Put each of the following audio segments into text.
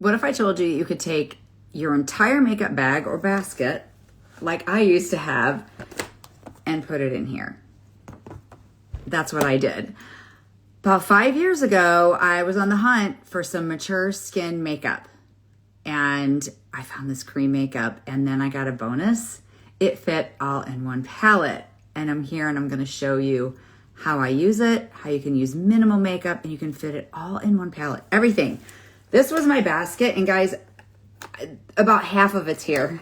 What if I told you you could take your entire makeup bag or basket, like I used to have, and put it in here? That's what I did. About 5 years ago, I was on the hunt for some mature skin makeup. And I found this cream makeup, and then I got a bonus. It fit all in one palette. And I'm here and I'm going to show you how I use it, how you can use minimal makeup, and you can fit it all in one palette. Everything. This was my basket, and guys, about half of it's here.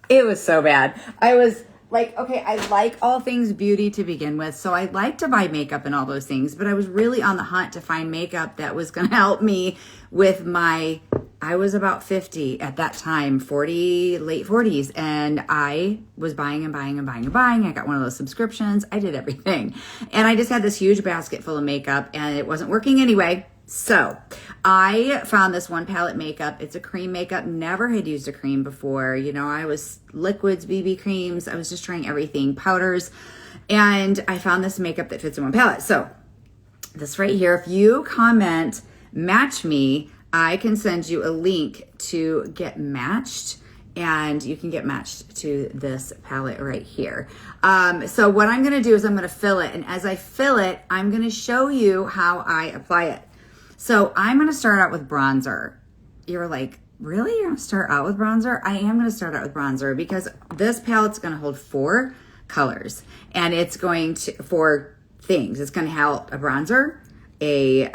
It was so bad. I was like, okay, I like all things beauty to begin with, so I like to buy makeup and all those things, but I was really on the hunt to find makeup that was going to help me with I was about 50 at that time, 40, late 40s, and I was buying and buying and buying and buying. I got one of those subscriptions. I did everything, and I just had this huge basket full of makeup, and it wasn't working anyway. So I found this one palette makeup. It's a cream makeup. Never had used a cream before. You know, I was liquids, BB creams. I was just trying everything, powders. And I found this makeup that fits in one palette. So this right here, if you comment match me, I can send you a link to get matched. And you can get matched to this palette right here. So what I'm going to do is I'm going to fill it. And as I fill it, I'm going to show you how I apply it. So I'm going to start out with bronzer. You're like, really? You're going to start out with bronzer? I am going to start out with bronzer because this palette's going to hold 4 colors. And it's going to, 4 things. It's going to help a bronzer, a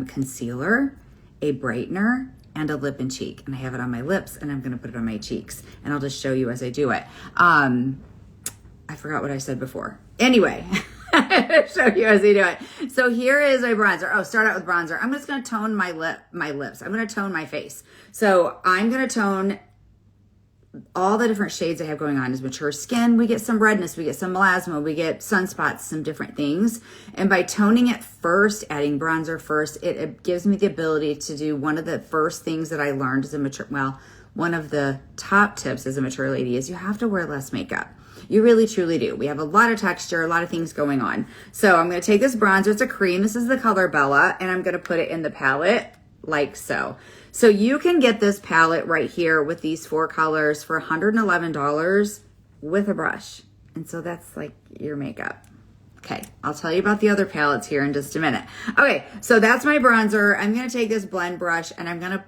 concealer, a brightener, and a lip and cheek. And I have it on my lips, and I'm going to put it on my cheeks. And I'll just show you as I do it. I forgot what I said before. Anyway. Show you as I do it. So here is a bronzer. Oh, start out with bronzer. I'm just going to tone my lips. I'm going to tone my face. So I'm going to tone all the different shades I have going on. Is mature skin. We get some redness. We get some melasma. We get sunspots, some different things. And by toning it first, adding bronzer first, it gives me the ability to do one of the first things that I learned as a mature, well, one of the top tips as a mature lady is you have to wear less makeup. You really, truly do. We have a lot of texture, a lot of things going on. So I'm going to take this bronzer. It's a cream. This is the color Bella, and I'm going to put it in the palette like so. So you can get this palette right here with these 4 colors for $111 with a brush. And so that's like your makeup. Okay, I'll tell you about the other palettes here in just a minute. Okay, so that's my bronzer. I'm going to take this blend brush, and I'm going to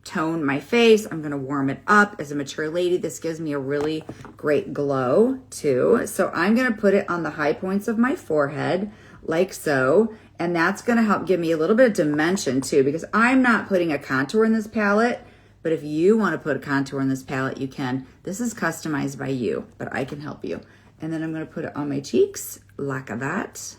tone my face. I'm going to warm it up. As a mature lady, this gives me a really great glow too. So I'm going to put it on the high points of my forehead like so. And that's going to help give me a little bit of dimension too, because I'm not putting a contour in this palette, but if you want to put a contour in this palette, you can. This is customized by you, but I can help you. And then I'm going to put it on my cheeks like that.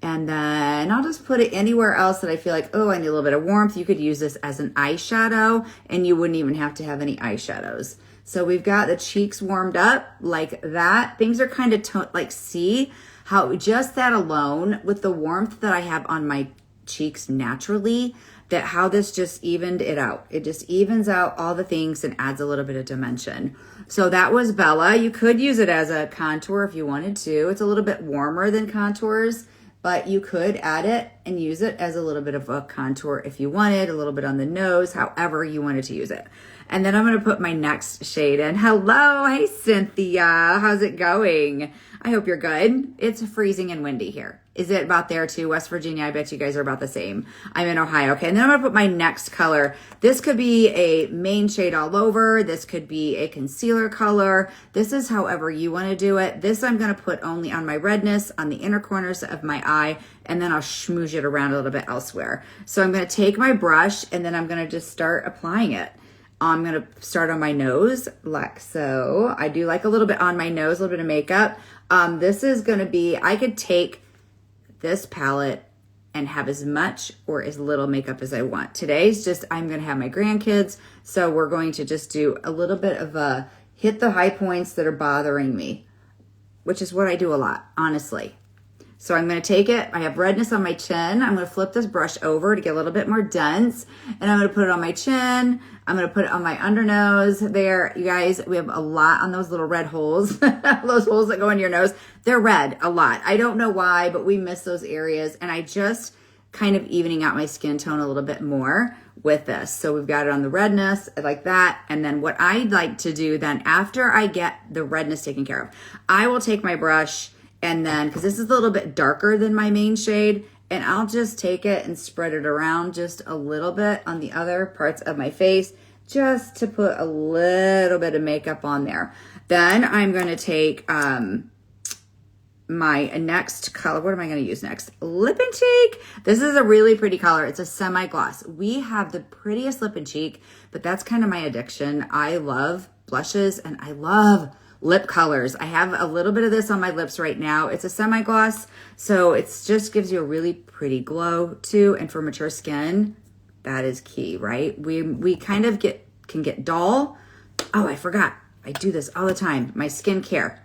And then I'll just put it anywhere else that I feel like, oh, I need a little bit of warmth. You could use this as an eyeshadow, and you wouldn't even have to have any eyeshadows. So we've got the cheeks warmed up like that. Things are kind of like, see how just that alone with the warmth that I have on my cheeks naturally, that how this just evened it out. It just evens out all the things and adds a little bit of dimension. So that was Bella. You could use it as a contour if you wanted to. It's a little bit warmer than contours, but you could add it and use it as a little bit of a contour if you wanted, a little bit on the nose, however you wanted to use it. And then I'm going to put my next shade in. Hello. Hey, Cynthia. How's it going? I hope you're good. It's freezing and windy here. Is it about there too? West Virginia, I bet you guys are about the same. I'm in Ohio. Okay, and then I'm going to put my next color. This could be a main shade all over. This could be a concealer color. This is however you want to do it. This I'm going to put only on my redness, on the inner corners of my eye, and then I'll smoosh it around a little bit elsewhere. So I'm going to take my brush, and then I'm going to just start applying it. I'm going to start on my nose like so. I do like a little bit on my nose, a little bit of makeup. This is going to be, I could take this palette and have as much or as little makeup as I want. Today's just, I'm going to have my grandkids. So we're going to just do a little bit of a hit the high points that are bothering me, which is what I do a lot, honestly. So I'm going to take it. I have redness on my chin. I'm going to flip this brush over to get a little bit more dense. And I'm going to put it on my chin. I'm going to put it on my undernose there. You guys, we have a lot on those little red holes. Those holes that go in your nose. They're red a lot. I don't know why, but we miss those areas. And I just kind of evening out my skin tone a little bit more with this. So we've got it on the redness like that. And then what I like to do then after I get the redness taken care of, I will take my brush and then, because this is a little bit darker than my main shade, and I'll just take it and spread it around just a little bit on the other parts of my face, just to put a little bit of makeup on there. Then I'm going to take my next color. What am I going to use next? Lip and cheek. This is a really pretty color. It's a semi-gloss. We have the prettiest lip and cheek, but that's kind of my addiction. I love blushes and I love lip colors. I have a little bit of this on my lips right now. It's a semi-gloss, so it just gives you a really pretty glow too. And for mature skin, that is key, right? We kind of can get dull. Oh, I forgot. I do this all the time. My skincare.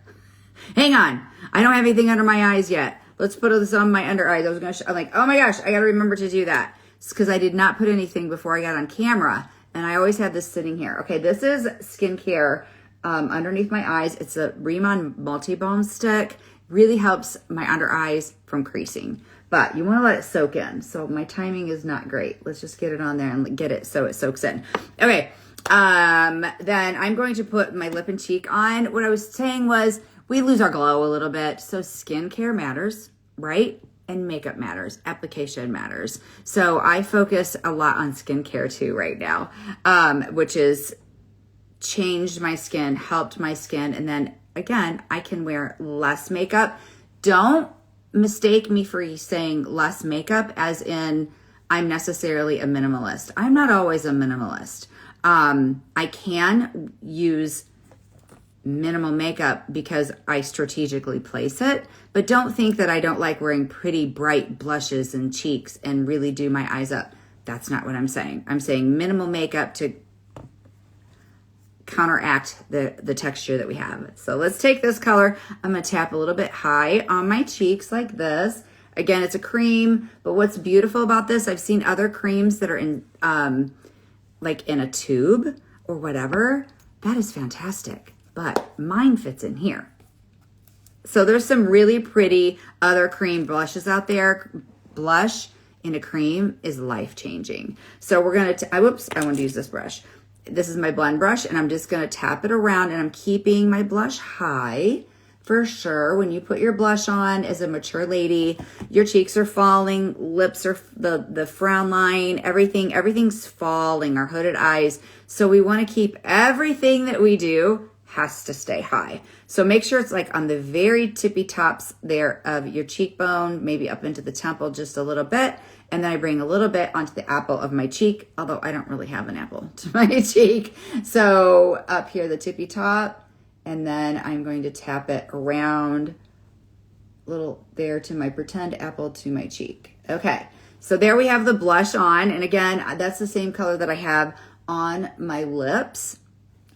Hang on. I don't have anything under my eyes yet. Let's put this on my under eyes. I'm like, oh my gosh, I got to remember to do that. It's because I did not put anything before I got on camera. And I always have this sitting here. Okay, this is skincare underneath my eyes. It's a Rimmon Multi-Balm Stick. Really helps my under eyes from creasing. But you want to let it soak in. So my timing is not great. Let's just get it on there and get it so it soaks in. Okay. Then I'm going to put my lip and cheek on. What I was saying was we lose our glow a little bit. So skincare matters, right? And makeup matters. Application matters. So I focus a lot on skincare too right now, which is changed my skin, helped my skin. And then again, I can wear less makeup. Don't mistake me for saying less makeup as in I'm necessarily a minimalist. I'm not always a minimalist. I can use minimal makeup because I strategically place it, but don't think that I don't like wearing pretty bright blushes and cheeks and really do my eyes up. That's not what I'm saying. I'm saying minimal makeup to counteract the texture that we have. So let's take this color. I'm going to tap a little bit high on my cheeks like this. Again, it's a cream, but what's beautiful about this, I've seen other creams that are in like in a tube or whatever. That is fantastic, but mine fits in here. So there's some really pretty other cream blushes out there. Blush in a cream is life-changing. So we're going to, whoops, I want to use this brush. This is my blend brush, and I'm just going to tap it around, and I'm keeping my blush high for sure. When you put your blush on as a mature lady, your cheeks are falling, lips are, the frown line, everything's falling, our hooded eyes. So we want to keep everything that we do has to stay high. So make sure it's like on the very tippy tops there of your cheekbone, maybe up into the temple just a little bit. And then I bring a little bit onto the apple of my cheek, although I don't really have an apple to my cheek. So up here, the tippy top, and then I'm going to tap it around little there to my pretend apple to my cheek. Okay, so there we have the blush on. And again, that's the same color that I have on my lips.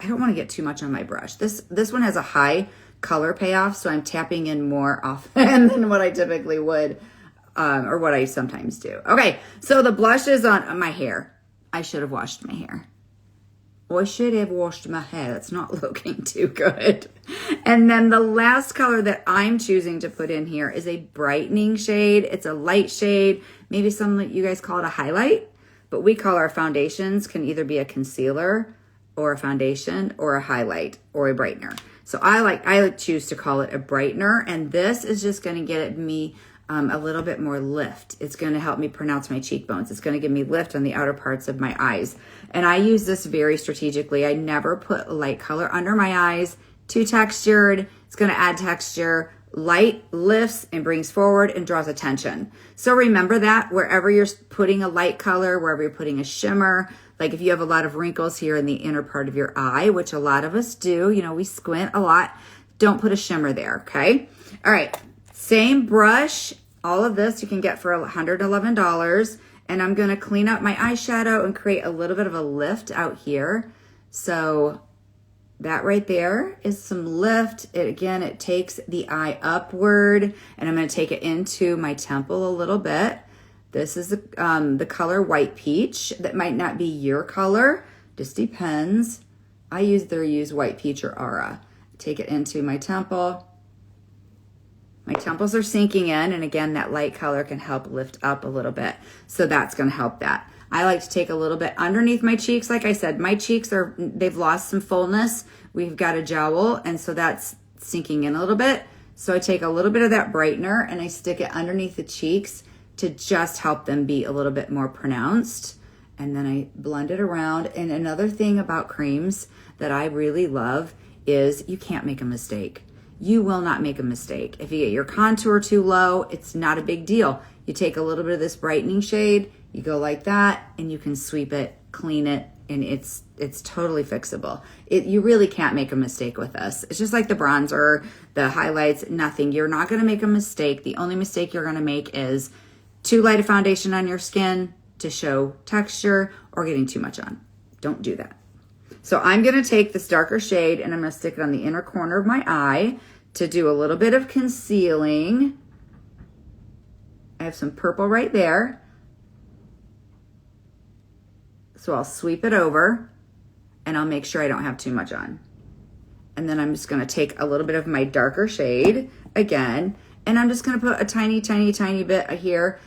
I don't want to get too much on my brush. This one has a high color payoff, so I'm tapping in more often than what I typically would. Or what I sometimes do. Okay, so the blush is on my hair. I should have washed my hair. I should have washed my hair. That's not looking too good. And then the last color that I'm choosing to put in here is a brightening shade. It's a light shade. Maybe some of you guys call it a highlight, but we call our foundations can either be a concealer or a foundation or a highlight or a brightener. So I choose to call it a brightener, and this is just going to get me a little bit more lift. It's going to help me pronounce my cheekbones. It's going to give me lift on the outer parts of my eyes. And I use this very strategically. I never put a light color under my eyes. Too textured. It's going to add texture. Light lifts and brings forward and draws attention. So remember that wherever you're putting a light color, wherever you're putting a shimmer, like if you have a lot of wrinkles here in the inner part of your eye, which a lot of us do, we squint a lot, don't put a shimmer there, okay? All right, same brush. All of this you can get for $111. And I'm going to clean up my eyeshadow and create a little bit of a lift out here. So that right there is some lift. It takes the eye upward, and I'm going to take it into my temple a little bit. This is the color White Peach. That might not be your color, just depends. I use White Peach or Aura. Take it into my temple. My temples are sinking in, and again, that light color can help lift up a little bit. So that's going to help that. I like to take a little bit underneath my cheeks. Like I said, my cheeks they've lost some fullness. We've got a jowl, and so that's sinking in a little bit. So I take a little bit of that brightener and I stick it underneath the cheeks to just help them be a little bit more pronounced. And then I blend it around. And another thing about creams that I really love is you can't make a mistake. You will not make a mistake. If you get your contour too low, it's not a big deal. You take a little bit of this brightening shade, you go like that, and you can sweep it, clean it, and it's totally fixable. You really can't make a mistake with this. It's just like the bronzer, the highlights, nothing. You're not gonna make a mistake. The only mistake you're gonna make is too light a foundation on your skin to show texture or getting too much on. Don't do that. So I'm gonna take this darker shade and I'm gonna stick it on the inner corner of my eye to do a little bit of concealing. I have some purple right there. So I'll sweep it over and I'll make sure I don't have too much on. And then I'm just gonna take a little bit of my darker shade again, and I'm just gonna put a tiny, tiny, tiny bit here.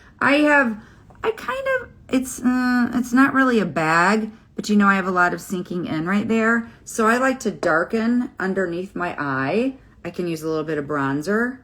It's not really a bag, but you know I have a lot of sinking in right there. So I like to darken underneath my eye. I can use a little bit of bronzer.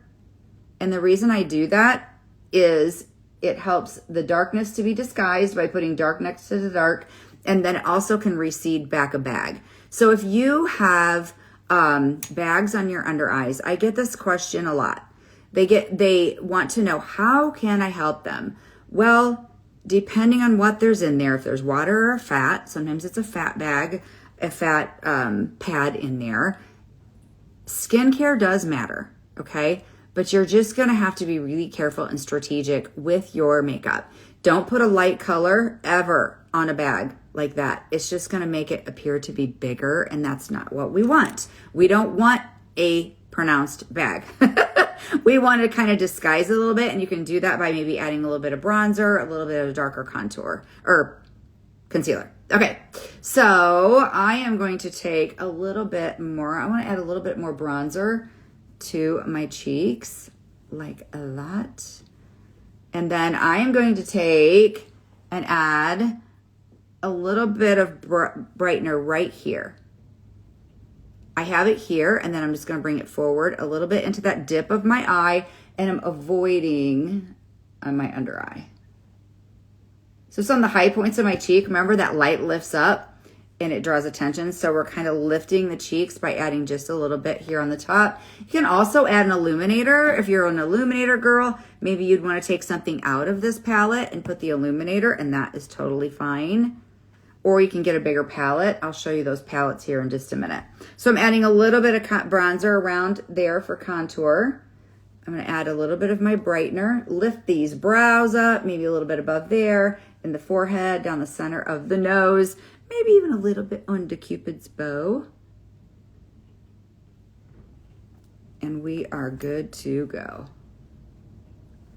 And the reason I do that is it helps the darkness to be disguised by putting dark next to the dark, and then it also can recede back a bag. So if you have bags on your under eyes, I get this question a lot. They want to know, how can I help them? Well, depending on what there's in there, if there's water or a fat, sometimes it's a fat bag, a fat pad in there. Skincare does matter, okay? But you're just gonna have to be really careful and strategic with your makeup. Don't put a light color ever on a bag like that. It's just gonna make it appear to be bigger, and that's not what we want. We don't want a pronounced bag. We want to kind of disguise it a little bit, and you can do that by maybe adding a little bit of bronzer, a little bit of darker contour or concealer. Okay, so I am going to take a little bit more. I want to add a little bit more bronzer to my cheeks, like a lot. And then I am going to take and add a little bit of brightener right here. I have it here, and then I'm just going to bring it forward a little bit into that dip of my eye, and I'm avoiding on my under eye. So it's on the high points of my cheek. Remember that light lifts up and it draws attention. So we're kind of lifting the cheeks by adding just a little bit here on the top. You can also add an illuminator. If you're an illuminator girl, maybe you'd want to take something out of this palette and put the illuminator, and that is totally fine. Or you can get a bigger palette. I'll show you those palettes here in just a minute. So I'm adding a little bit of bronzer around there for contour. I'm gonna add a little bit of my brightener, lift these brows up, maybe a little bit above there, in the forehead, down the center of the nose, maybe even a little bit under Cupid's bow. And we are good to go.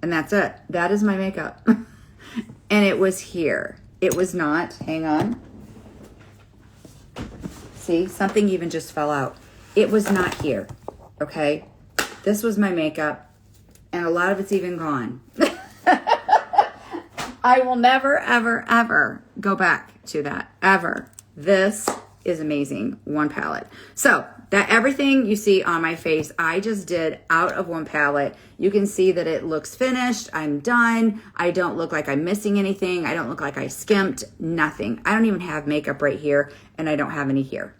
And that's it. That is my makeup. And it was here. It was not, hang on. See, something even just fell out. It was not here, okay? This was my makeup, and a lot of it's even gone. I will never, ever, ever go back to that, ever. This is amazing, one palette. So that everything you see on my face, I just did out of one palette. You can see that it looks finished. I'm done. I don't look like I'm missing anything. I don't look like I skimped, nothing. I don't even have makeup right here, and I don't have any here.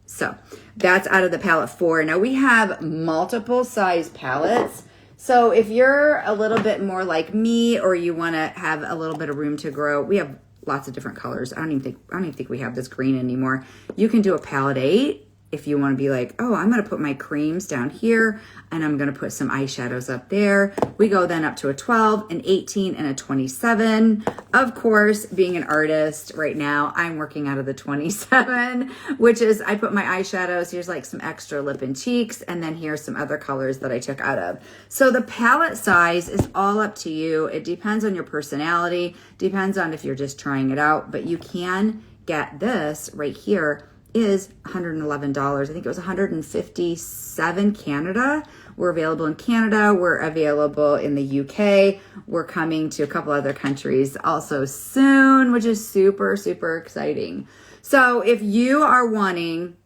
So that's out of the palette 4. Now we have multiple size palettes. So if you're a little bit more like me, or you want to have a little bit of room to grow, we have lots of different colors. I don't even think we have this green anymore. You can do a palette 8 if you want to be like, oh, I'm going to put my creams down here, and I'm going to put some eyeshadows up there. We go then up to a 12, an 18, and a 27. Of course, being an artist right now, I'm working out of the 27, which is I put my eyeshadows. Here's like some extra lip and cheeks, and then here's some other colors that I took out of. So the palette size is all up to you. It depends on your personality, depends on if you're just trying it out, but you can get this right here is $111. I think it was $157 Canada. We're available in Canada. We're available in the UK. We're coming to a couple other countries also soon, which is super, super exciting. So if you are wanting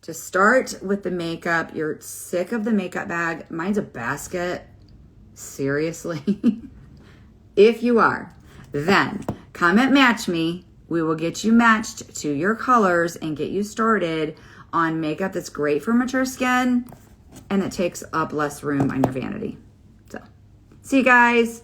to start with the makeup, you're sick of the makeup bag. Mine's a basket. Seriously. If you are, then come at Match Me. We will get you matched to your colors and get you started on makeup that's great for mature skin and it takes up less room on your vanity. So, see you guys.